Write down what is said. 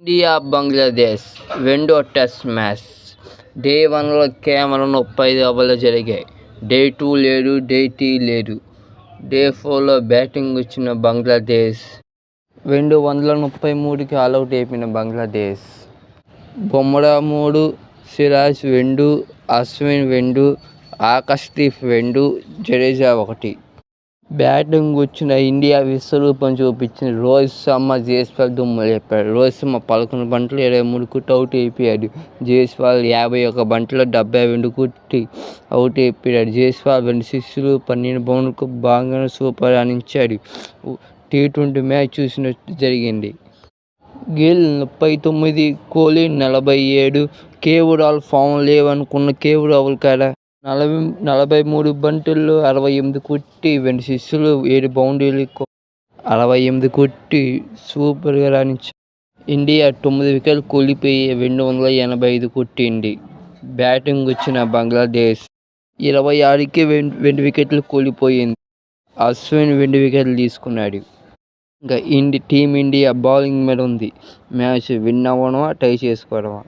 India Bangladesh రెండో test match day 1లో కేవలం 35 ఓవర్లు జరిగాయి. డే 2 లేదు, డే 3 లేదు. డే 4లో బ్యాటింగ్ వచ్చిన బంగ్లాదేశ్ 233కి ఆలౌట్ అయిపోయిన బంగ్లాదేశ్. బుమ్రా 3, సిరాజ్ 2, అశ్విన్ 2, ఆకాశ్దీప్ 2, జడేజా 1. బ్యాటింగ్ వచ్చిన ఇండియా విశ్వరూపం చూపించింది. రోహిత్ శర్మ, జైస్వాల్ దుమ్ము లేపాడు. రోహిత్ శర్మ 11 బంతులు 23 కొట్టి అవుట్ అయిపోయాడు. జైస్వాల్ 51 బంతులు 72 కొట్టి అవుట్ అయిపోయాడు. జైస్వాల్ 2 సిక్స్లు 12 బౌండ్లకు బాగానే సూపర్ రాణించాడు. T20 మ్యాచ్ చూసినట్టు జరిగింది. గిల్ 39, కోహ్లీ 47. కేవరాల్ ఫామ్ లేవనుకున్న కేవరాల్ కాడ 43 బంతుల్లో 68 కొట్టి 2 సిక్స్లు 7 బౌండరీలకు 68 కొట్టి సూపర్గా రాణించాడు. ఇండియా 9 వికెట్లు కోల్పోయి 285 కొట్టింది. బ్యాటింగ్ వచ్చిన బంగ్లాదేశ్ 26కి 2 వికెట్లు కోల్పోయింది. అశ్విన్ 2 వికెట్లు తీసుకున్నాడు. ఇంకా టీమిండియా బౌలింగ్ మీద ఉంది. మ్యాచ్ విన్ అవ్వడమా, టై చేసుకోవడమా?